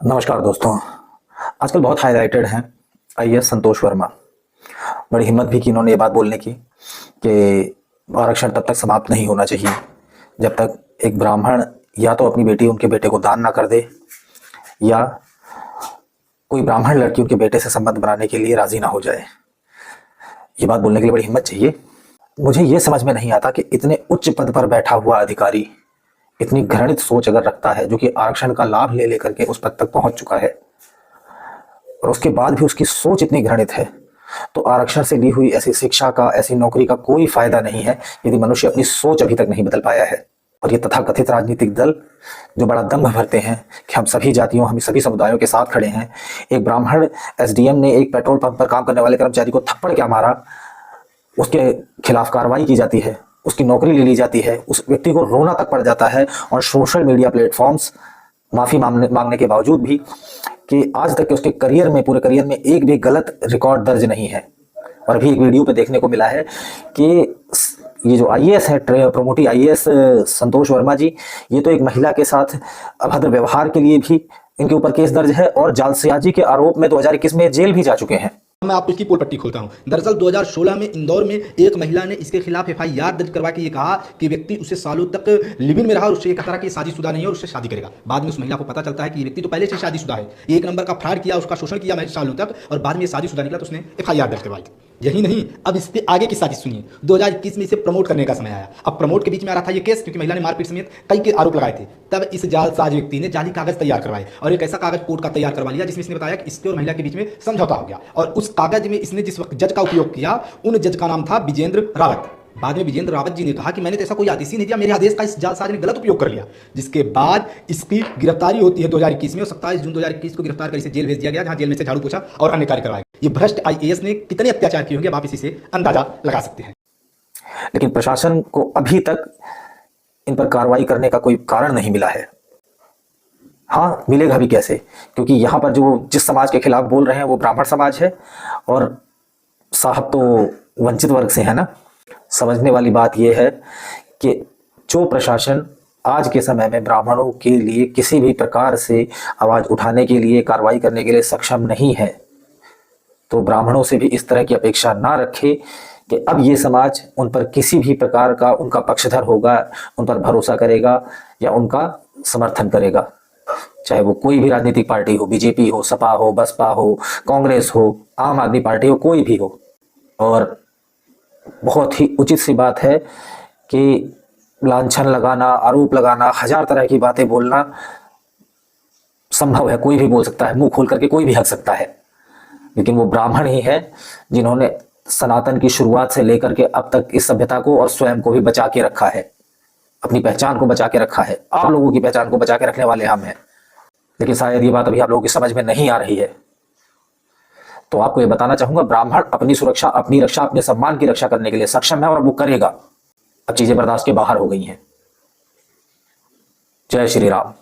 नमस्कार दोस्तों। आजकल बहुत हाईलाइटेड हैं आईएएस संतोष वर्मा। बड़ी हिम्मत भी की इन्होंने ये बात बोलने की कि आरक्षण तब तक समाप्त नहीं होना चाहिए जब तक एक ब्राह्मण या तो अपनी बेटी उनके बेटे को दान ना कर दे या कोई ब्राह्मण लड़की उनके बेटे से संबंध बनाने के लिए राजी ना हो जाए। ये बात बोलने के लिए बड़ी हिम्मत चाहिए। मुझे ये समझ में नहीं आता कि इतने उच्च पद पर बैठा हुआ अधिकारी इतनी घृणित सोच अगर रखता है, जो कि आरक्षण का लाभ ले लेकर के उस पद तक पहुंच चुका है, और उसके बाद भी उसकी सोच इतनी घृणित है, तो आरक्षण से ली हुई ऐसी शिक्षा का, ऐसी नौकरी का कोई फायदा नहीं है यदि मनुष्य अपनी सोच अभी तक नहीं बदल पाया है। और ये तथाकथित राजनीतिक दल जो बड़ा दम्भ भरते हैं कि हम सभी जातियों, हम सभी समुदायों के साथ खड़े हैं। एक ब्राह्मण एसडीएम ने एक पेट्रोल पंप पर काम करने वाले कर्मचारी को थप्पड़ क्या मारा, उसके खिलाफ कार्रवाई की जाती है, उसकी नौकरी ले ली जाती है, उस व्यक्ति को रोना तक पड़ जाता है। और सोशल मीडिया प्लेटफॉर्म्स माफ़ी मांगने के बावजूद भी कि आज तक के उसके करियर में, पूरे करियर में एक भी गलत रिकॉर्ड दर्ज नहीं है। और अभी एक वीडियो पे देखने को मिला है कि ये जो आईएएस है, प्रमोटी आईएएस संतोष वर्मा जी, ये तो एक महिला के साथ अभद्र व्यवहार के लिए भी इनके ऊपर केस दर्ज है और जालसाजी के आरोप में 2021 में जेल भी जा चुके हैं। मैं आपको इसकी पोल पट्टी खोलता हूं। दरअसल 2016 में इंदौर में एक महिला ने इसके खिलाफ एफआईआर दर्ज करवा के ये कहा कि व्यक्ति उससे सालों तक लिव इन में रहा और उससे ये कहता रहा कि शादीशुदा नहीं है और उससे शादी करेगा। बाद में उस महिला को पता चलता है कि ये व्यक्ति तो पहले से शादीशुदा है, एक नंबर का फ्रॉड किया, उसका शोषण किया सालों तक, और बाद में शादीशुदा निकला तो उसने एफआईआर दर्ज करवाई। यही नहीं, अब इस पे आगे की साजिश सुनिए। 2021 में इसे प्रमोट करने का समय आया। अब प्रमोट के बीच में आ रहा था ये केस, क्योंकि महिला ने मारपीट समेत कई के आरोप लगाए थे। तब इस जालसाज व्यक्ति ने जाली कागज तैयार करवाए और एक ऐसा कागज कोर्ट का तैयार करवा लिया जिसमें इसने बताया कि इसके और महिला के बीच में समझौता हो गया। और उस कागज में इसने जिस वक्त जज का उपयोग किया, उन जज का नाम था विजेंद्र रावत। बाद में विजेंद्र रावत जी ने कहा कि मैंने तो ऐसा कोई आदेश ही नहीं दिया, मेरे आदेश का इस जालसाज ने गलत उपयोग कर लिया। जिसके बाद इसकी गिरफ्तारी होती है 2021 में और 27 जून 2021 को गिरफ्तार कर इसे जेल भेज दिया गया, जहां जेल में से झाड़ू पोछा और अन्य कार्य करवाए। ये भ्रष्ट आईएएस ने कितने अत्याचार किए होंगे आप इसी से अंदाजा लगा सकते हैं। लेकिन प्रशासन को अभी तक इन पर कार्रवाई करने का कोई कारण नहीं मिला है। हाँ, मिलेगा भी कैसे, क्योंकि यहाँ पर जो जिस समाज के खिलाफ बोल रहे हैं वो ब्राह्मण समाज है और साहब तो वंचित वर्ग से है ना। समझने वाली बात यह है कि जो प्रशासन आज के समय में ब्राह्मणों के लिए किसी भी प्रकार से आवाज़ उठाने के लिए, कार्रवाई करने के लिए सक्षम नहीं है, तो ब्राह्मणों से भी इस तरह की अपेक्षा ना रखे कि अब ये समाज उन पर किसी भी प्रकार का उनका पक्षधर होगा, उन पर भरोसा करेगा या उनका समर्थन करेगा। चाहे वो कोई भी राजनीतिक पार्टी हो, बीजेपी हो, सपा हो, बसपा हो, कांग्रेस हो, आम आदमी पार्टी हो, कोई भी हो। और बहुत ही उचित सी बात है कि लांछन लगाना, आरोप लगाना, हजार तरह की बातें बोलना संभव है, कोई भी बोल सकता है, मुंह खोल करके कोई भी हंस सकता है। लेकिन वो ब्राह्मण ही है जिन्होंने सनातन की शुरुआत से लेकर के अब तक इस सभ्यता को और स्वयं को भी बचा के रखा है, अपनी पहचान को बचा के रखा है। आप लोगों की पहचान को बचा के रखने वाले हम हैं। लेकिन शायद ये बात अभी आप लोगों की समझ में नहीं आ रही है। तो आपको ये बताना चाहूंगा, ब्राह्मण अपनी सुरक्षा, अपनी रक्षा, अपने सम्मान की रक्षा करने के लिए सक्षम है और वो करेगा। अब चीजें बर्दाश्त के बाहर हो गई हैं। जय श्री राम।